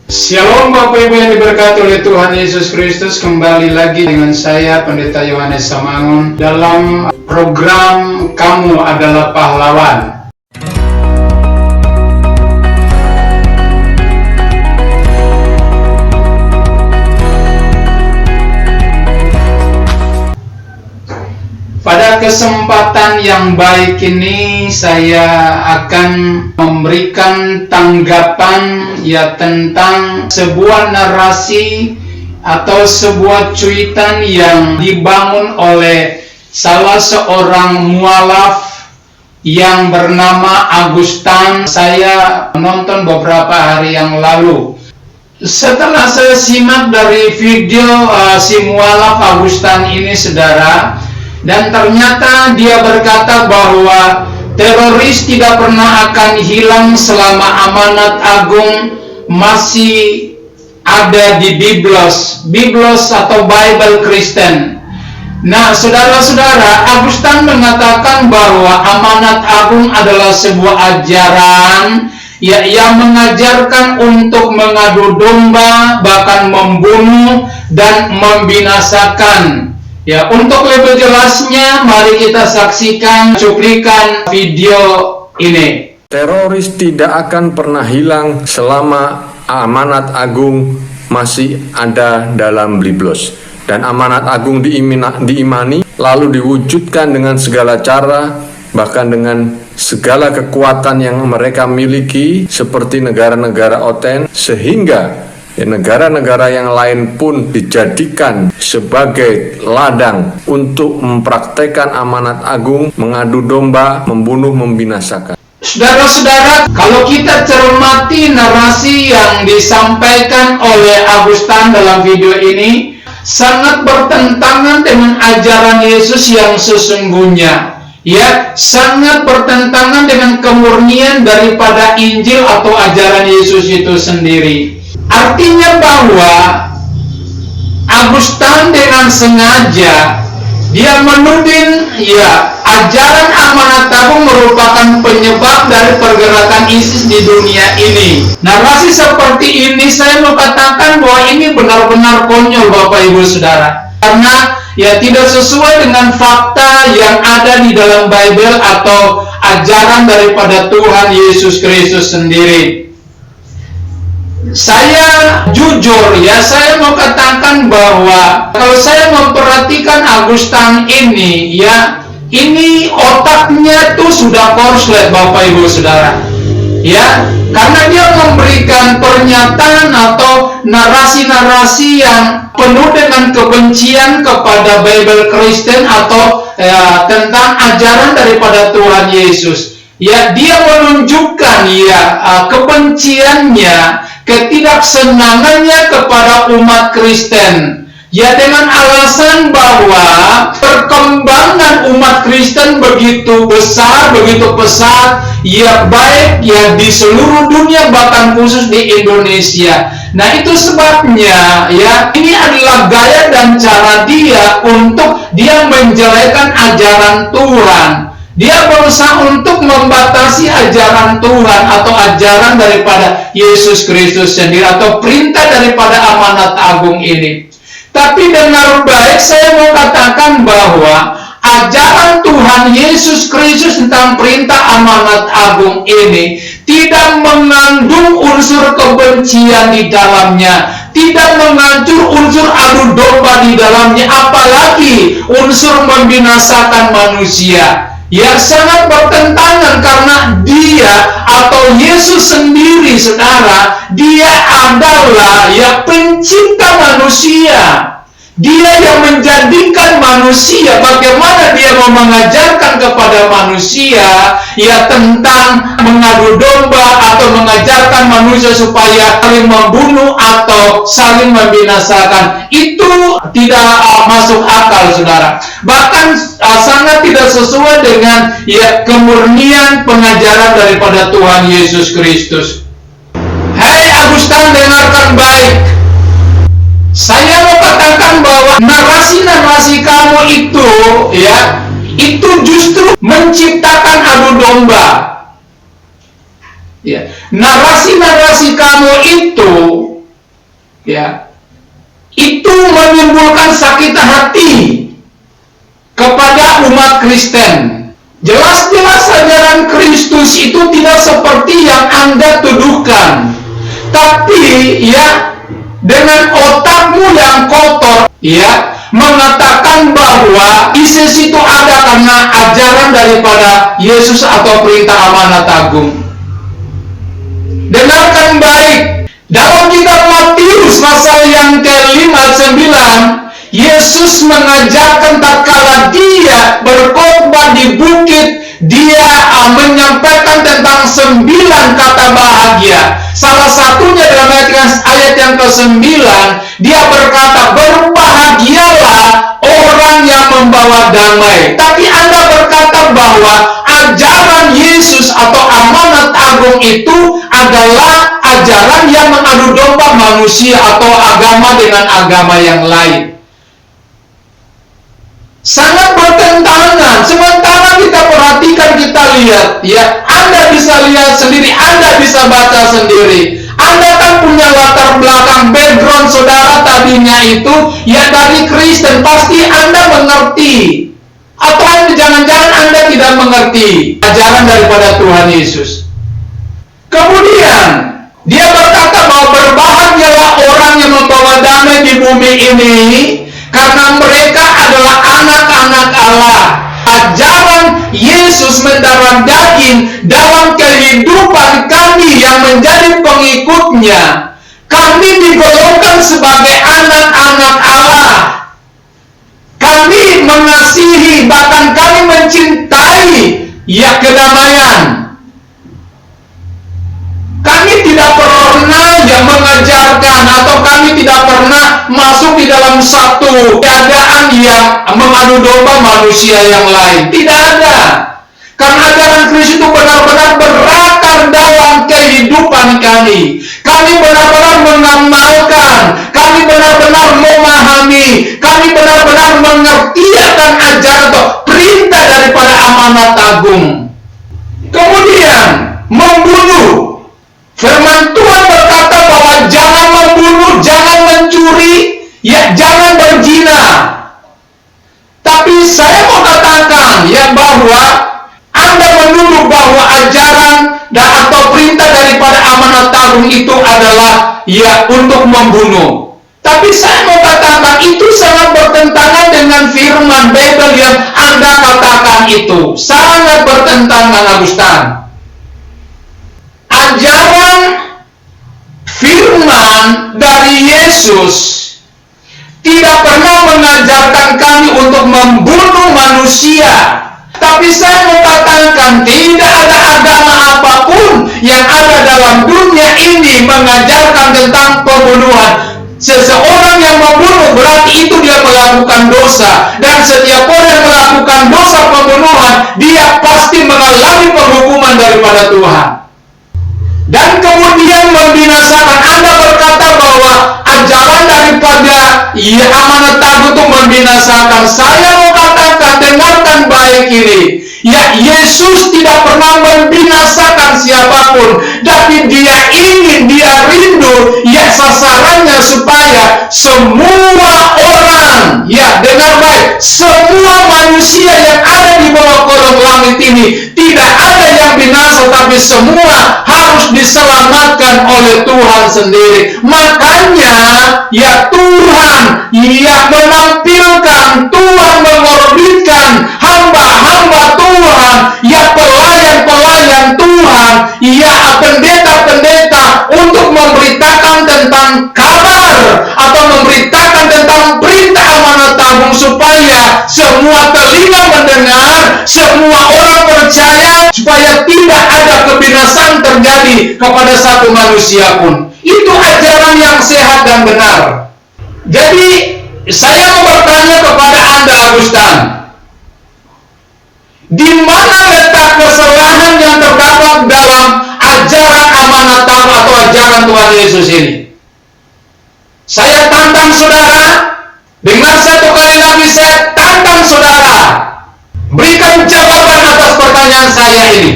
Shalom Bapak Ibu yang diberkati oleh Tuhan Yesus Kristus. Kembali lagi dengan saya Pendeta Yohanes Samangun dalam program Kamu Adalah Pahlawan. Pada kesempatan yang baik ini saya akan memberikan tanggapan tentang sebuah narasi atau sebuah cuitan yang dibangun oleh salah seorang mualaf yang bernama Augustan. Saya menonton beberapa hari yang lalu. Setelah saya simak dari video si mualaf Augustan ini, saudara, dan ternyata dia berkata bahwa teroris tidak pernah akan hilang selama amanat agung masih ada di Biblos atau Bible Kristen. Nah, saudara-saudara, Augustan mengatakan bahwa amanat agung adalah sebuah ajaran yang mengajarkan untuk mengadu domba, bahkan membunuh dan membinasakan. Untuk lebih jelasnya, mari kita saksikan cuplikan video ini. Teroris tidak akan pernah hilang selama amanat agung masih ada dalam Biblos. Dan amanat agung diimani, lalu diwujudkan dengan segala cara, bahkan dengan segala kekuatan yang mereka miliki, seperti negara-negara oten, sehingga negara-negara yang lain pun dijadikan sebagai ladang untuk mempraktekkan amanat agung, mengadu domba, membunuh, membinasakan. Saudara-saudara, kalau kita cermati narasi yang disampaikan oleh Augustan dalam video ini, sangat bertentangan dengan ajaran Yesus yang sesungguhnya. Sangat bertentangan dengan kemurnian daripada Injil atau ajaran Yesus itu sendiri. Artinya bahwa Augustan dengan sengaja dia menuding ajaran amanat agung merupakan penyebab dari pergerakan ISIS di dunia ini. Narasi seperti ini saya mau katakan bahwa ini benar-benar konyol, Bapak Ibu Saudara, karena tidak sesuai dengan fakta yang ada di dalam Bible atau ajaran daripada Tuhan Yesus Kristus sendiri. Saya jujur saya mau katakan bahwa kalau saya memperhatikan Augustan ini, ini otaknya tuh sudah korslet, Bapak Ibu Saudara. Karena dia memberikan pernyataan atau narasi-narasi yang penuh dengan kebencian kepada Bible Kristen atau tentang ajaran daripada Tuhan Yesus. Dia menunjukkan kebenciannya, ketidaksenangannya kepada umat Kristen. Dengan alasan bahwa perkembangan umat Kristen begitu besar, begitu pesat, baik di seluruh dunia, bahkan khusus di Indonesia. Nah, itu sebabnya ini adalah gaya dan cara dia untuk dia menjelekan ajaran Tuhan. Dia berusaha untuk membatasi ajaran Tuhan atau ajaran daripada Yesus Kristus sendiri atau perintah daripada amanat agung ini. Tapi dengan baik saya mau katakan bahwa ajaran Tuhan Yesus Kristus tentang perintah amanat agung ini tidak mengandung unsur kebencian di dalamnya, tidak mengandung unsur adu domba di dalamnya, apalagi unsur membinasakan manusia. Sangat bertentangan karena dia atau Yesus sendiri, saudara, dia adalah pencipta manusia. Dia yang menjadikan manusia. Bagaimana dia mau mengajarkan kepada manusia tentang mengadu domba atau mengajarkan manusia supaya saling membunuh atau saling membinasakan? Itu tidak masuk akal, saudara. Bahkan sangat tidak sesuai dengan kemurnian pengajaran daripada Tuhan Yesus Kristus. Hai Augustan, dengarkan baik. Saya mau katakan bahwa narasi-narasi kamu itu justru menciptakan adu domba. Narasi-narasi kamu itu ya, itu menimbulkan sakit hati kepada umat Kristen. Jelas-jelas ajaran Kristus itu tidak seperti yang Anda tuduhkan. Tapi ya, dengan otakmu yang kotor, ya, mengatakan bahwa ISIS itu ada karena ajaran daripada Yesus atau perintah amanat agung. Dengarkan baik. Dalam kitab Matius pasal yang ke-5 ayat 9, Yesus mengajarkan tatkala dia berkhotbah di bukit, dia menyampaikan tentang 9 kata bahagia. Salah satunya dalam ayat yang ke-9, dia berkata, berbahagialah orang yang membawa damai. Tapi Anda berkata bahwa ajaran Yesus atau amanat agung itu adalah ajaran yang mengadu domba manusia atau agama dengan agama yang lain. Sangat bertentangan. Sementara kita perhatikan, kita lihat, ya, Anda bisa lihat sendiri, Anda bisa baca sendiri. Anda kan punya latar belakang, background saudara tadinya itu ya dari Kristen, pasti Anda mengerti. Atau jangan-jangan Anda tidak mengerti ajaran daripada Tuhan Yesus. Kemudian dia berkata bahwa berbahagialah orang yang membawa damai di bumi ini, karena mereka adalah anak-anak Allah. Ajaran Yesus mendarah daging dalam kehidupan kami yang menjadi pengikutnya. Kami digolongkan sebagai anak-anak Allah. Kami mengasihi, bahkan kami mencintai, ya, kedamaian. Kami tidak pernah yang mengajarkan atau kami tidak pernah masuk di dalam satu keadaan yang mengadu domba manusia yang lain. Tidak ada. Karena ajaran Kristus itu benar-benar berakar dalam kehidupan kami. Kami benar-benar mengamalkan, kami benar-benar memahami, kami benar-benar mengerti akan ajaran atau perintah daripada amanat agung. Kemudian membunuh. Firman Tuhan berkata bahwa jangan membunuh, jangan mencuri, ya, jangan berzina. Tapi saya mau katakan ya bahwa Anda menuduh bahwa ajaran dan atau perintah daripada amanat agung itu adalah ya untuk membunuh. Tapi saya mau katakan itu sangat bertentangan dengan firman Bible yang Anda katakan itu. Sangat bertentangan, Agustan. Ajaran firman dari Yesus tidak pernah mengajarkan kami untuk membunuh manusia. Tapi saya mau katakan tidak ada agama apapun yang ada dalam dunia ini mengajarkan tentang pembunuhan. Seseorang yang membunuh berarti itu dia melakukan dosa. Dan setiap orang yang melakukan dosa pembunuhan, dia pasti mengalami penghukuman daripada Tuhan. Dan kemudian membinasakan. Anda berkata bahwa ajaran daripada amanat agung itu membinasakan. Saya mau katakan, dengarkan baik ini. Ya, Yesus tidak pernah membinasakan siapapun, tapi dia ingin, dia rindu, ya, sasarannya supaya semua orang, ya, dengar baik, semua manusia yang ada di bawah kolong langit ini, tidak ada yang binasa, tapi semua harus diselamatkan oleh Tuhan sendiri. Makanya, ya, Tuhan, ya, menampilkan, Tuhan mengorbitkan hamba-hamba Tuhan, ya, pelayan-pelayan Tuhan, ya, pendeta-pendeta untuk memberitakan tentang kabar atau memberitakan tentang perintah amanat agung supaya semua telinga mendengar, semua orang percaya, supaya tidak ada kebinasaan terjadi kepada satu manusia pun. Itu ajaran yang sehat dan benar. Jadi saya mau bertanya kepada Anda, Agustan, di mana letak kesalahan yang terdapat dalam ajaran amanat agung atau ajaran Tuhan Yesus ini? Saya tantang saudara, dengar satu kali lagi, saya tantang saudara, berikan jawaban atas pertanyaan saya ini.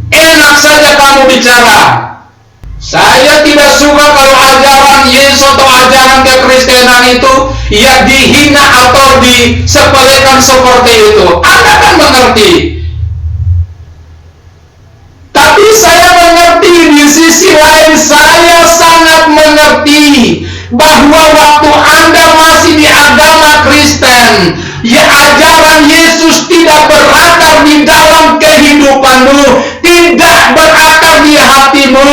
Enak saja kamu bicara. Saya tidak suka kalau suatu ajaran kekristenan itu ya dihina atau disepelekan seperti itu, Anda kan mengerti. Tapi saya mengerti di sisi lain, saya sangat mengerti bahwa waktu Anda masih di agama Kristen, ya ajaran Yesus tidak berakar di dalam kehidupanmu, tidak berakar di hatimu.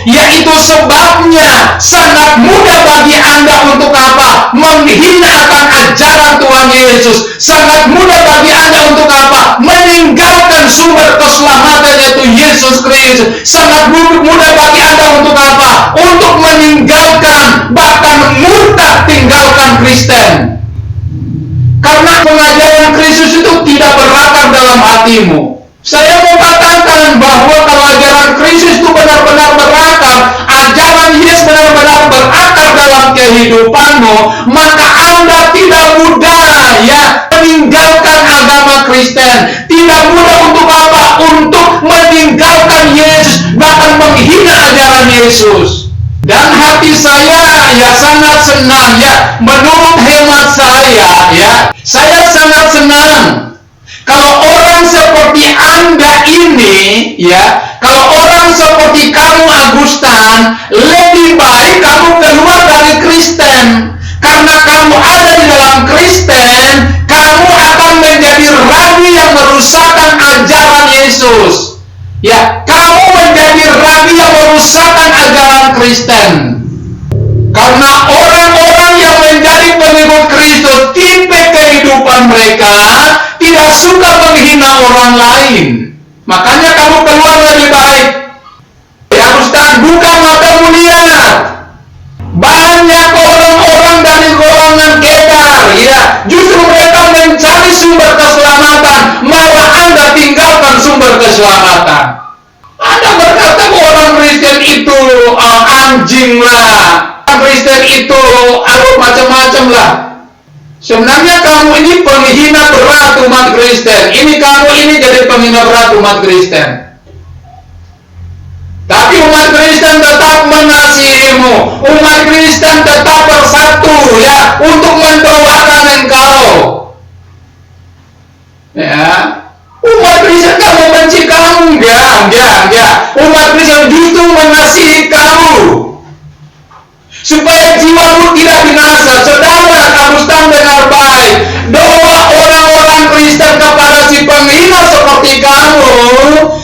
Yaitu sebabnya sangat mudah bagi Anda untuk apa? Menghinakan ajaran Tuhan Yesus. Sangat mudah bagi Anda untuk apa? Meninggalkan sumber keselamatan yaitu Yesus Kristus. Sangat mudah bagi Anda untuk apa? Untuk meninggalkan, bahkan murtad tinggalkan Kristen. Karena pengajaran Kristus itu tidak berakar dalam hatimu. Saya mau katakan bahwa kalau ajaran Kristus itu benar-benar berakar, ajaran Yesus benar-benar berakar dalam kehidupanmu, maka Anda tidak mudah ya meninggalkan agama Kristen. Tidak mudah untuk apa? Untuk meninggalkan Yesus, bahkan menghina ajaran Yesus. Dan hati saya ya sangat senang ya, menurut hemat saya ya, saya sangat senang kalau orang seperti Anda ini ya, kalau orang seperti kamu Agustan, lebih baik kamu keluar dari Kristen. Karena kamu ada di dalam Kristen, kamu akan menjadi rabi yang merusakkan ajaran Yesus. Ya, kamu menjadi rabi yang merusakkan ajaran Kristen. Karena orang-orang yang menjadi pengikut Kristus, tipe kehidupan mereka tidak suka menghina orang lain. Makanya kamu keluar lebih baik. Ya Ustaz, buka matamu lihat. Banyak orang-orang dari golongan Kedar, ya, justru mereka mencari sumber keselamatan, malah Anda tinggalkan sumber keselamatan. Anda berkata orang Kristen itu anjing lah, Kristen itu macam-macam lah. Sebenarnya kamu ini penghina berat umat Kristen. Kamu ini jadi penghina berat umat Kristen. Tapi umat Kristen tetap mengasihimu. Umat Kristen tetap bersatu ya untuk mendoakan engkau. Ya. Umat Kristen gak membenci kamu, enggak. Umat Kristen justru mengasihi kamu supaya jiwamu tidak binasa. Saudara, kamu sedang dengar baik. Doa orang-orang Kristen kepada si penghina seperti kamu,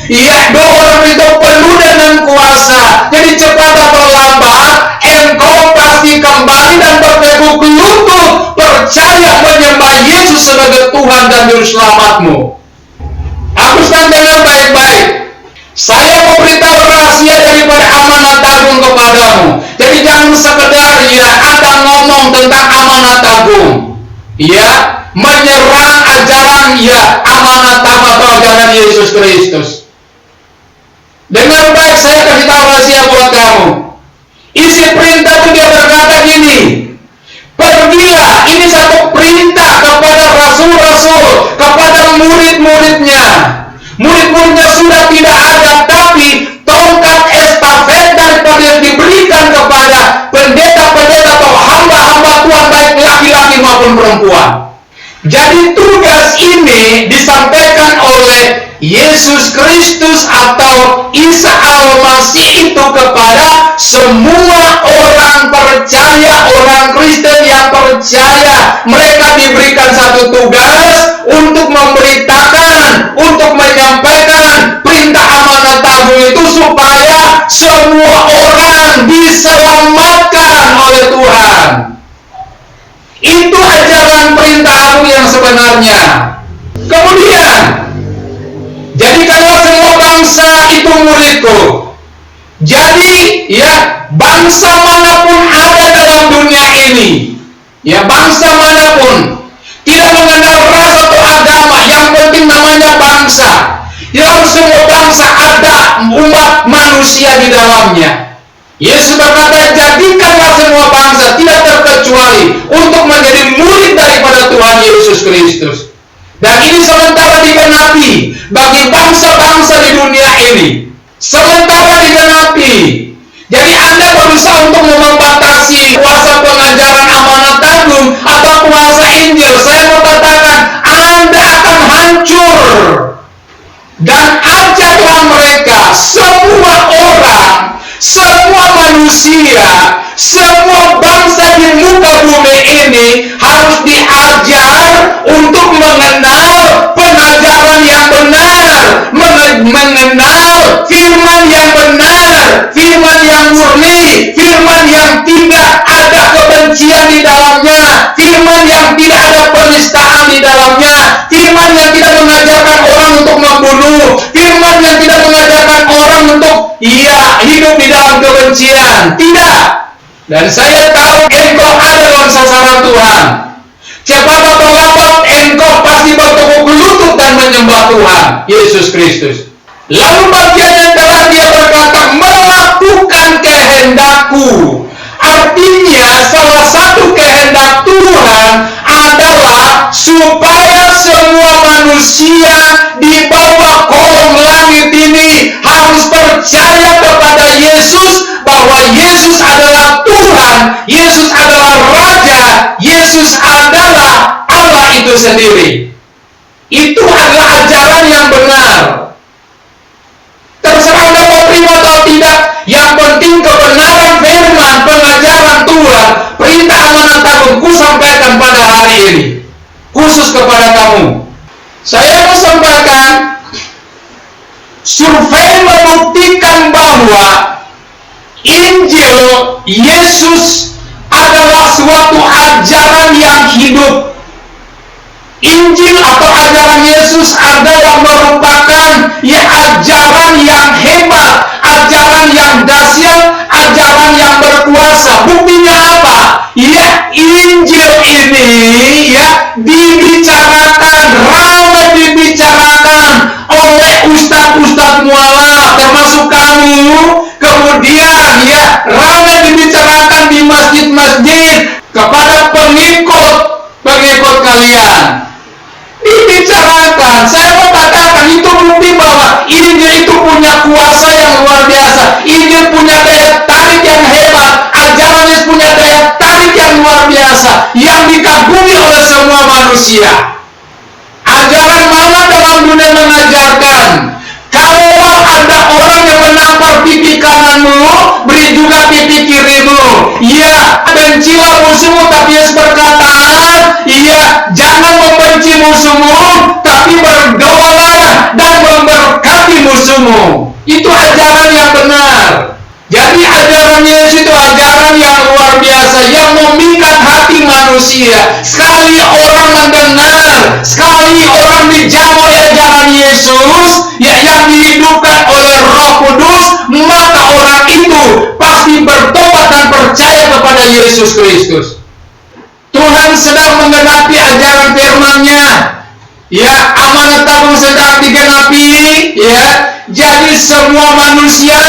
ya, doa orang itu penuh dengan kuasa. Jadi cepat atau lambat, engkau pasti kembali dan bertekuk lutut, percaya menyembah Yesus sebagai Tuhan dan Juru Selamatmu. Aku sedang dengar baik-baik. Saya mau beritahu rahasia daripada amanat agung kepadamu. Jadi jangan sekedar ya ada ngomong tentang amanat agung, ya, menyerang ajaran ya amanat agung atau ajaran Yesus Kristus. Dengar baik, saya kasih tahu rahasia buat kamu. Isi perintah itu dia berkata gini, pergilah, ini satu perintah kepada rasul-rasul, kepada murid-muridnya. Murid-muridnya sudah tidak ada, tapi tongkat estafet daripada yang diberikan kepada pendeta-pendeta atau hamba-hamba Tuhan, baik laki-laki maupun perempuan. Jadi tugas ini disampaikan oleh Yesus Kristus atau Isa Al-Masih itu kepada semua orang percaya, orang Kristen yang percaya. Mereka diberikan satu tugas untuk memberitakan, untuk menyampaikan perintah amanat agung itu supaya semua orang diselamatkan oleh Tuhan. Itu ajaran perintah agung yang sebenarnya. Kemudian, jadi kalau semua bangsa itu muridku, jadi ya bangsa manapun ada dalam dunia ini, ya bangsa manapun, tidak mengenal ras atau agama, yang penting namanya bangsa. Yang semua bangsa ada umat manusia di dalamnya. Yesus berkata, jadikanlah semua bangsa tidak terkecuali untuk menjadi murid daripada Tuhan Yesus Kristus. Dan ini sementara digenapi bagi bangsa-bangsa di dunia ini. Sementara digenapi. Jadi Anda berusaha untuk membatasi kuasa Agung atau kuasa Injil, saya mau katakan Anda akan hancur. Dan ajarlah mereka, semua orang, semua manusia, semua bangsa di muka bumi ini harus diajar untuk mengenal pengajaran yang benar, mengenal firman yang benar, firman yang murni, firman yang tidak ada kebencian di dalamnya, firman yang tidak ada penistaan di dalamnya, firman yang tidak mengajarkan orang untuk membunuh, firman yang tidak mengajarkan orang untuk hidup di dalam kebencian. Tidak. Dan saya tahu engkau ada dalam sasaran Tuhan. Cepat atau lambat engkau pasti bertekuk lutut dan menyembah Tuhan Yesus Kristus. Lalu bagian yang terakhir dia berkata, melakukan kehendakku. Artinya salah satu kehendak Tuhan adalah supaya semua manusia di bawah kolong langit ini harus percaya kepada Yesus, bahwa Yesus adalah Tuhan, Yesus adalah Raja, Yesus adalah Allah itu sendiri. Itu adalah ajaran yang benar. Terserah Anda mau terima atau tidak, yang penting kebenaran firman, pengajaran Tuhan, perintah amanat agung ku sampaikan pada hari ini, khusus kepada kamu. Saya mau sampaikan, survei membuktikan bahwa Injil Yesus adalah suatu ajaran yang hidup. Injil atau ajaran Yesus adalah merupakan ajaran yang hebat, ajaran yang dahsyat, ajaran yang berkuasa. Buktinya apa? Injil ini dibicarakan, ramai dibicarakan oleh ustadz-ustadz mualaf, termasuk kamu. Kemudian ramai dibicarakan di masjid-masjid kepada pengikut kalian. Dibicarakan. Saya mau katakan itu bukti bahwa Injil itu punya kuasa yang luar biasa. Injil punya daya tarik yang hebat. Ajaran Yesus punya daya tarik yang luar biasa, yang dikagumi oleh semua manusia. Ajaran mana dalam dunia mengajarkan? Kalau ada orang yang menampar pipi kananmu, beri juga pipi kirimu. Bencilah musuhmu, tapi Yesus berkata, jangan membenci musuhmu, tapi berdoalah dan memberkati musuhmu. Itu ajaran yang benar. Jadi ajaran Yesus itu ajaran yang luar biasa, yang memikat hati manusia. Sekali orang mendengar, sekali orang dijamah oleh ajaran Yesus, yang dihidupkan oleh Roh Kudus, maka orang itu pasti bertobat dan percaya kepada Yesus Kristus. Tuhan sedang menggenapi ajaran firman-Nya. Amanat agung sedang digenapi. Jadi semua manusia,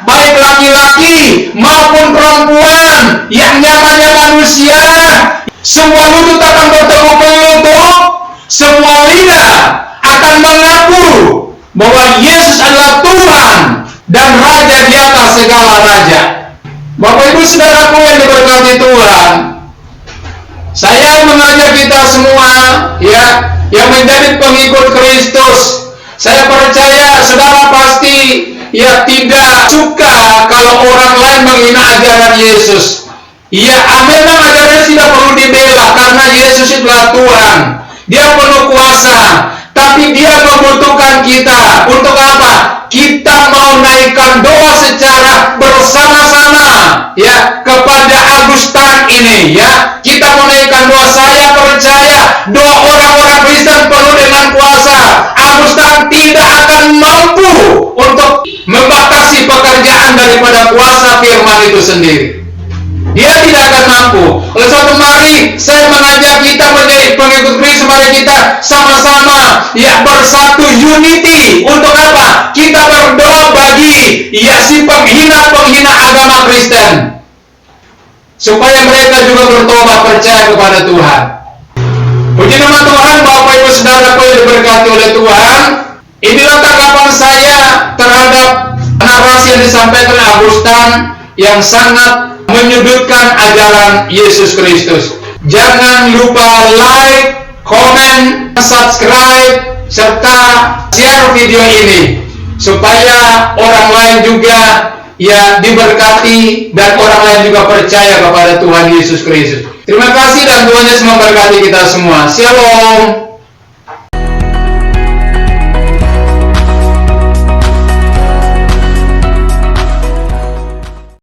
baik laki-laki maupun perempuan, yang namanya manusia, semua lutut akan bertekuk lutut, semua lidah akan mengaku bahwa Yesus adalah Tuhan dan Raja di atas segala raja. Bapak Ibu Saudaraku yang diberkati Tuhan, saya mengajak kita semua yang menjadi pengikut Kristus. Saya percaya saudara pasti tidak suka kalau orang lain menghina ajaran Yesus. Memang ajaran tidak perlu dibela karena Yesus itulah Tuhan. Dia penuh kuasa, tapi dia membutuhkan kita. Untuk apa? Kita mau naikkan doa secara bersama-sama kepada Agustan ini. Kita menaikkan doa. Saya percaya doa orang-orang Kristen penuh dengan kuasa. Agustan tidak akan mampu untuk membatasi pekerjaan daripada kuasa firman itu sendiri. Dia tidak akan mampu. Oleh sebab itu mari saya mengajak kita menjadi pengikut Kristus. Mari kita sama-sama bersatu, unity. Untuk apa? Kita berdoa bagi si penghina-penghina agama Kristen, supaya mereka juga bertobat, percaya kepada Tuhan. Puji nama Tuhan. Bapak Ibu Saudaraku yang diberkati oleh Tuhan, inilah tanggapan saya terhadap narasi yang disampaikan Agustan yang sangat menyudutkan ajaran Yesus Kristus. Jangan lupa like, komen, subscribe, serta share video ini supaya orang lain juga ya diberkati dan orang lain juga percaya kepada Tuhan Yesus Kristus. Terima kasih dan Tuhan Yesus memberkati kita semua. Shalom.